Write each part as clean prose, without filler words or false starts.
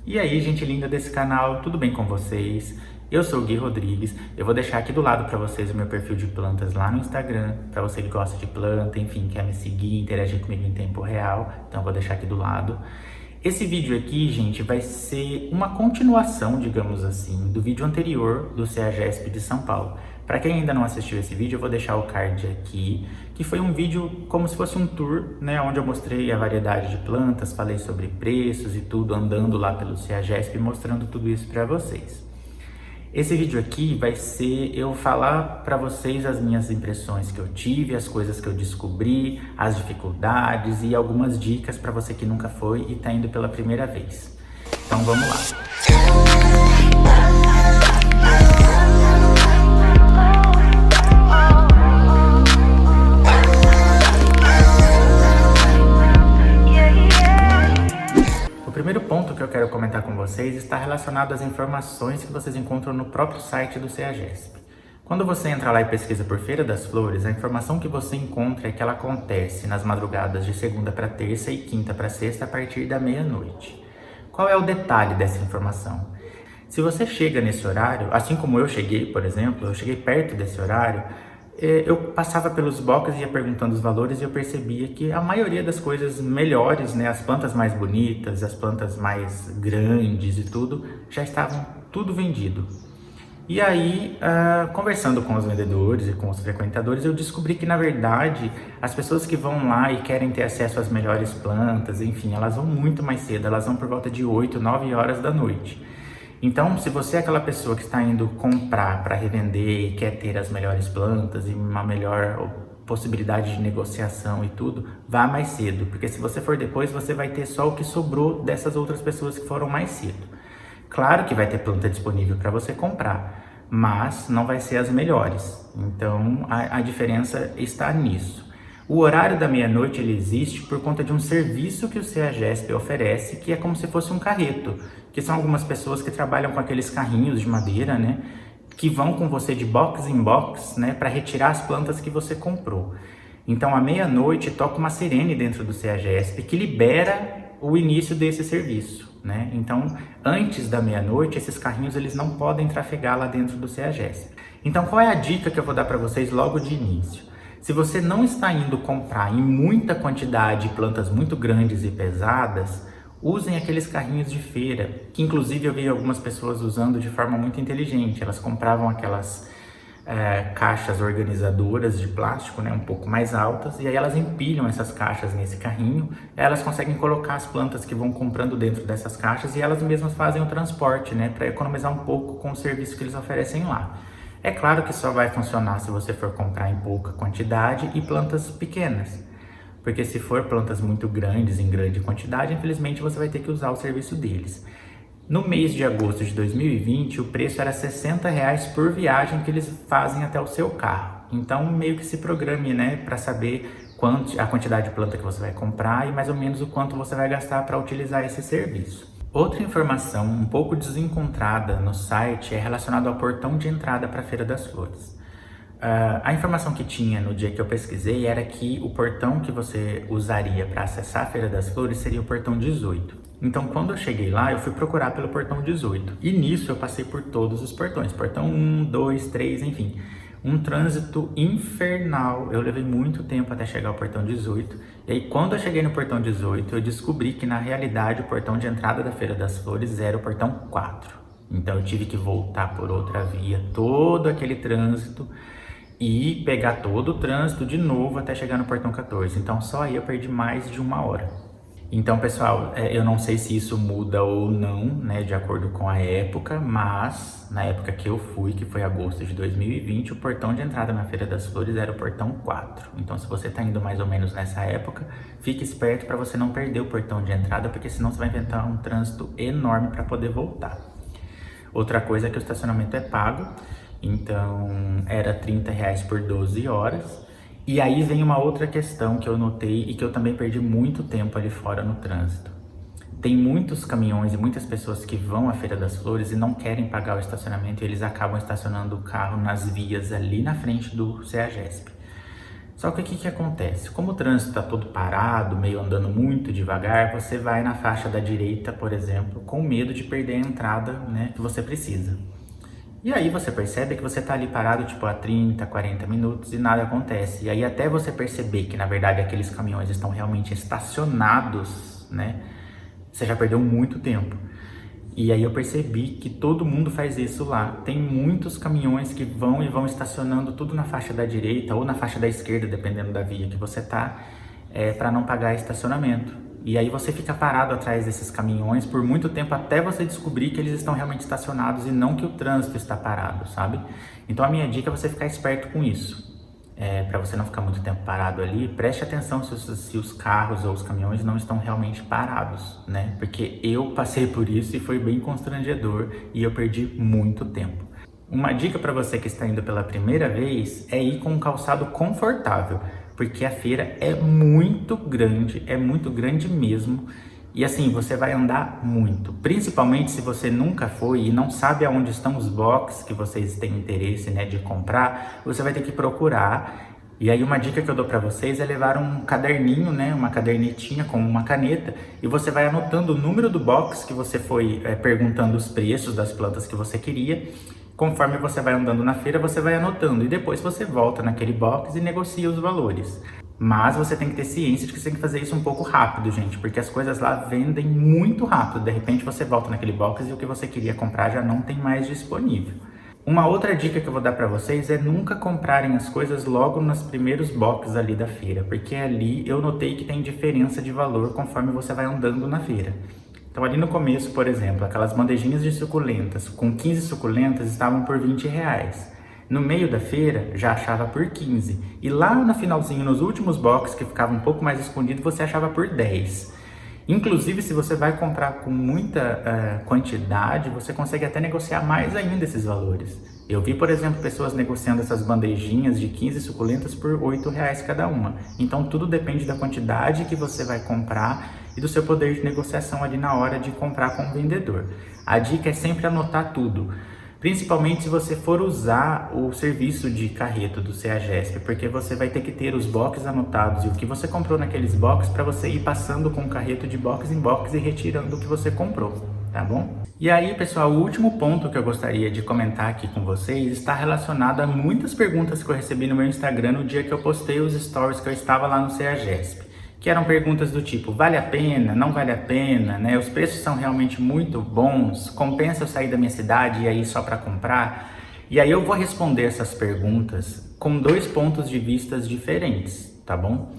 E aí, gente linda desse canal, tudo bem com vocês? Eu sou o Gui Rodrigues, eu vou deixar aqui do lado para vocês o meu perfil de plantas lá no Instagram, para você que gosta de planta, enfim, quer me seguir, interagir comigo em tempo real, então eu vou deixar aqui do lado. Esse vídeo aqui, gente, vai ser uma continuação, digamos assim, do vídeo anterior do CEAGESP de São Paulo. Para quem ainda não assistiu esse vídeo, eu vou deixar o card aqui, que foi um vídeo como se fosse um tour, né, onde eu mostrei a variedade de plantas, falei sobre preços e tudo, andando lá pelo CEAGESP, mostrando tudo isso para vocês. Esse vídeo aqui vai ser eu falar para vocês as minhas impressões que eu tive, as coisas que eu descobri, as dificuldades e algumas dicas para você que nunca foi e está indo pela primeira vez. Então vamos lá. O primeiro ponto que eu quero comentar com vocês está relacionado às informações que vocês encontram no próprio site do CEAGESP. Quando você entra lá e pesquisa por Feira das Flores, a informação que você encontra é que ela acontece nas madrugadas de segunda para terça e quinta para sexta a partir da meia-noite. Qual é o detalhe dessa informação? Se você chega nesse horário, assim como eu cheguei, por exemplo, eu cheguei perto desse horário, eu passava pelos boxes e ia perguntando os valores e eu percebia que a maioria das coisas melhores, né, as plantas mais bonitas, as plantas mais grandes e tudo, já estavam tudo vendido. E aí, conversando com os vendedores e com os frequentadores, eu descobri que, na verdade, as pessoas que vão lá e querem ter acesso às melhores plantas, enfim, elas vão muito mais cedo, elas vão por volta de 8, 9 horas da noite. Então, se você é aquela pessoa que está indo comprar para revender e quer ter as melhores plantas e uma melhor possibilidade de negociação e tudo, vá mais cedo, porque se você for depois, você vai ter só o que sobrou dessas outras pessoas que foram mais cedo. Claro que vai ter planta disponível para você comprar, mas não vai ser as melhores. Então, a diferença está nisso. O horário da meia-noite ele existe por conta de um serviço que o CEAGESP oferece, que é como se fosse um carreto, que são algumas pessoas que trabalham com aqueles carrinhos de madeira, né, que vão com você de box em box, né, para retirar as plantas que você comprou. Então, à meia-noite toca uma sirene dentro do CEAGESP que libera o início desse serviço, né? Então, antes da meia-noite, esses carrinhos eles não podem trafegar lá dentro do CEAGESP. Então, qual é a dica que eu vou dar para vocês logo de início? Se você não está indo comprar em muita quantidade plantas muito grandes e pesadas, usem aqueles carrinhos de feira, que inclusive eu vi algumas pessoas usando de forma muito inteligente. Elas compravam aquelas caixas organizadoras de plástico, né, um pouco mais altas, e aí elas empilham essas caixas nesse carrinho, elas conseguem colocar as plantas que vão comprando dentro dessas caixas e elas mesmas fazem o transporte, né, para economizar um pouco com o serviço que eles oferecem lá. É claro que só vai funcionar se você for comprar em pouca quantidade e plantas pequenas, porque se for plantas muito grandes, em grande quantidade, infelizmente você vai ter que usar o serviço deles. No mês de agosto de 2020, o preço era R$60 por viagem que eles fazem até o seu carro. Então, meio que se programe, né, para saber a quantidade de planta que você vai comprar e mais ou menos o quanto você vai gastar para utilizar esse serviço. Outra informação um pouco desencontrada no site é relacionada ao portão de entrada para a Feira das Flores. A informação que tinha no dia que eu pesquisei era que o portão que você usaria para acessar a Feira das Flores seria o portão 18. Então, quando eu cheguei lá, eu fui procurar pelo portão 18. E nisso eu passei por todos os portões. Portão 1, 2, 3, enfim. Um trânsito infernal. Eu levei muito tempo até chegar ao portão 18. E aí, quando eu cheguei no portão 18, eu descobri que, na realidade, o portão de entrada da Feira das Flores era o portão 4. Então, eu tive que voltar por outra via, todo aquele trânsito, e pegar todo o trânsito de novo até chegar no portão 14. Então, só aí eu perdi mais de 1 hora. Então, pessoal, eu não sei se isso muda ou não, né, de acordo com a época, mas na época que eu fui, que foi agosto de 2020, o portão de entrada na Feira das Flores era o portão 4. Então, se você está indo mais ou menos nessa época, fique esperto para você não perder o portão de entrada, porque senão você vai inventar um trânsito enorme para poder voltar. Outra coisa é que o estacionamento é pago, então era R$30 por 12 horas. E aí vem uma outra questão que eu notei e que eu também perdi muito tempo ali fora no trânsito. Tem muitos caminhões e muitas pessoas que vão à Feira das Flores e não querem pagar o estacionamento e eles acabam estacionando o carro nas vias ali na frente do CEAGESP. Só que o que acontece? Como o trânsito está todo parado, meio andando muito devagar, você vai na faixa da direita, por exemplo, com medo de perder a entrada, né, que você precisa. E aí você percebe que você está ali parado tipo há 30, 40 minutos e nada acontece. E aí até você perceber que na verdade aqueles caminhões estão realmente estacionados, né, você já perdeu muito tempo. E aí eu percebi que todo mundo faz isso lá. Tem muitos caminhões que vão estacionando tudo na faixa da direita ou na faixa da esquerda, dependendo da via que você tá, para não pagar estacionamento. E aí você fica parado atrás desses caminhões por muito tempo até você descobrir que eles estão realmente estacionados e não que o trânsito está parado, sabe? Então a minha dica é você ficar esperto com isso. Para você não ficar muito tempo parado ali, preste atenção se os carros ou os caminhões não estão realmente parados, né? Porque eu passei por isso e foi bem constrangedor e eu perdi muito tempo. Uma dica para você que está indo pela primeira vez é ir com um calçado confortável, porque a feira é muito grande mesmo. E assim, você vai andar muito, principalmente se você nunca foi e não sabe aonde estão os boxes que vocês têm interesse, né, de comprar, você vai ter que procurar. E aí uma dica que eu dou para vocês é levar um caderninho, né, uma cadernetinha com uma caneta, e você vai anotando o número do box que você foi perguntando os preços das plantas que você queria. Conforme você vai andando na feira, você vai anotando e depois você volta naquele box e negocia os valores. Mas você tem que ter ciência de que você tem que fazer isso um pouco rápido, gente, porque as coisas lá vendem muito rápido. De repente você volta naquele box e o que você queria comprar já não tem mais disponível. Uma outra dica que eu vou dar para vocês é nunca comprarem as coisas logo nos primeiros boxes ali da feira, porque ali eu notei que tem diferença de valor conforme você vai andando na feira. Então ali no começo, por exemplo, aquelas bandejinhas de suculentas com 15 suculentas estavam por R$20. No meio da feira, já achava por 15. E lá no finalzinho, nos últimos boxes, que ficava um pouco mais escondido, você achava por 10. Inclusive, se você vai comprar com muita quantidade, você consegue até negociar mais ainda esses valores. Eu vi, por exemplo, pessoas negociando essas bandejinhas de 15 suculentas por R$8 cada uma. Então, tudo depende da quantidade que você vai comprar e do seu poder de negociação ali na hora de comprar com o vendedor. A dica é sempre anotar tudo. Principalmente se você for usar o serviço de carreto do CEAGESP, porque você vai ter que ter os boxes anotados e o que você comprou naqueles boxes para você ir passando com o carreto de box em box e retirando o que você comprou, tá bom? E aí, pessoal, o último ponto que eu gostaria de comentar aqui com vocês está relacionado a muitas perguntas que eu recebi no meu Instagram no dia que eu postei os stories que eu estava lá no CEAGESP. Que eram perguntas do tipo, vale a pena, não vale a pena, né? Os preços são realmente muito bons, compensa eu sair da minha cidade e ir só para comprar? E aí eu vou responder essas perguntas com 2 pontos de vista diferentes, tá bom?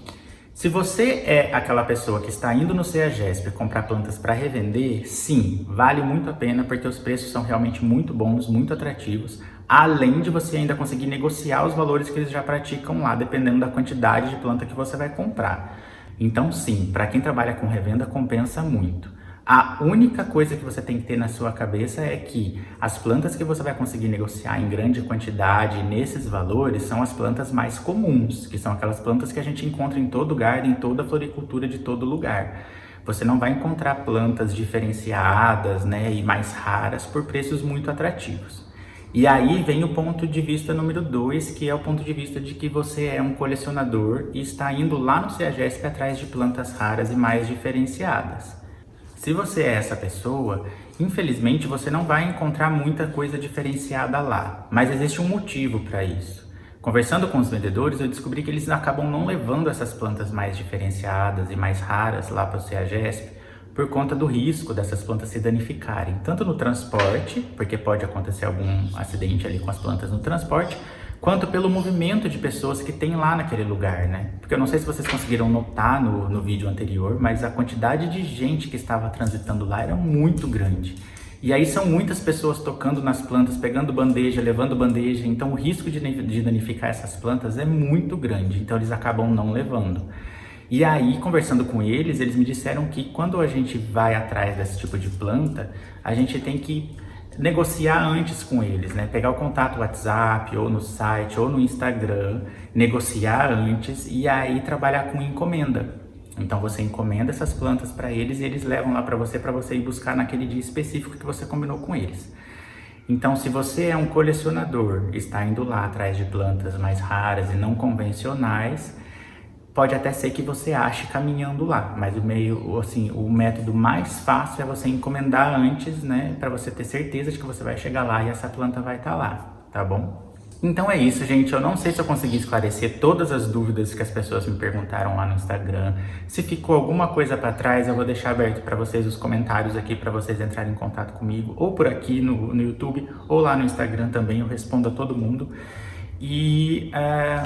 Se você é aquela pessoa que está indo no CEAGESP comprar plantas para revender, sim, vale muito a pena porque os preços são realmente muito bons, muito atrativos, além de você ainda conseguir negociar os valores que eles já praticam lá, dependendo da quantidade de planta que você vai comprar. Então sim, para quem trabalha com revenda compensa muito. A única coisa que você tem que ter na sua cabeça é que as plantas que você vai conseguir negociar em grande quantidade nesses valores são as plantas mais comuns, que são aquelas plantas que a gente encontra em todo garden, em toda floricultura de todo lugar. Você não vai encontrar plantas diferenciadas, né, e mais raras por preços muito atrativos. E aí vem o ponto de vista número 2, que é o ponto de vista de que você é um colecionador e está indo lá no CEAGESP atrás de plantas raras e mais diferenciadas. Se você é essa pessoa, infelizmente você não vai encontrar muita coisa diferenciada lá, mas existe um motivo para isso. Conversando com os vendedores, eu descobri que eles acabam não levando essas plantas mais diferenciadas e mais raras lá para o CEAGESP, por conta do risco dessas plantas se danificarem, tanto no transporte, porque pode acontecer algum acidente ali com as plantas no transporte, quanto pelo movimento de pessoas que tem lá naquele lugar, né? Porque eu não sei se vocês conseguiram notar no vídeo anterior, mas a quantidade de gente que estava transitando lá era muito grande. E aí são muitas pessoas tocando nas plantas, pegando bandeja, levando bandeja, então o risco de danificar essas plantas é muito grande, então eles acabam não levando. E aí, conversando com eles, eles me disseram que quando a gente vai atrás desse tipo de planta, a gente tem que negociar antes com eles, né? Pegar o contato no WhatsApp, ou no site, ou no Instagram, negociar antes e aí trabalhar com encomenda. Então você encomenda essas plantas para eles e eles levam lá para você ir buscar naquele dia específico que você combinou com eles. Então, se você é um colecionador, está indo lá atrás de plantas mais raras e não convencionais, pode até ser que você ache caminhando lá, mas o método mais fácil é você encomendar antes, né, para você ter certeza de que você vai chegar lá e essa planta vai estar lá, tá bom? Então é isso, gente. Eu não sei se eu consegui esclarecer todas as dúvidas que as pessoas me perguntaram lá no Instagram. Se ficou alguma coisa para trás, eu vou deixar aberto para vocês os comentários aqui para vocês entrarem em contato comigo, ou por aqui no YouTube, ou lá no Instagram também. Eu respondo a todo mundo. E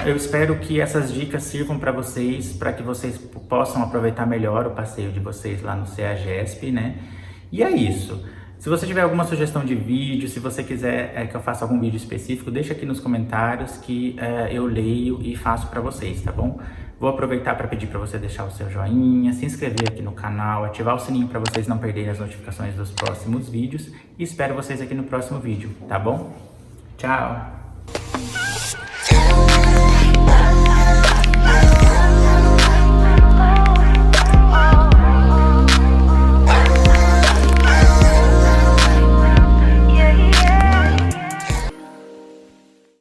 eu espero que essas dicas sirvam para que vocês possam aproveitar melhor o passeio de vocês lá no CEAGESP, né? E é isso. Se você tiver alguma sugestão de vídeo, se você quiser que eu faça algum vídeo específico, deixa aqui nos comentários que eu leio e faço para vocês, tá bom? Vou aproveitar para pedir para você deixar o seu joinha, se inscrever aqui no canal, ativar o sininho para vocês não perderem as notificações dos próximos vídeos e espero vocês aqui no próximo vídeo, tá bom? Tchau!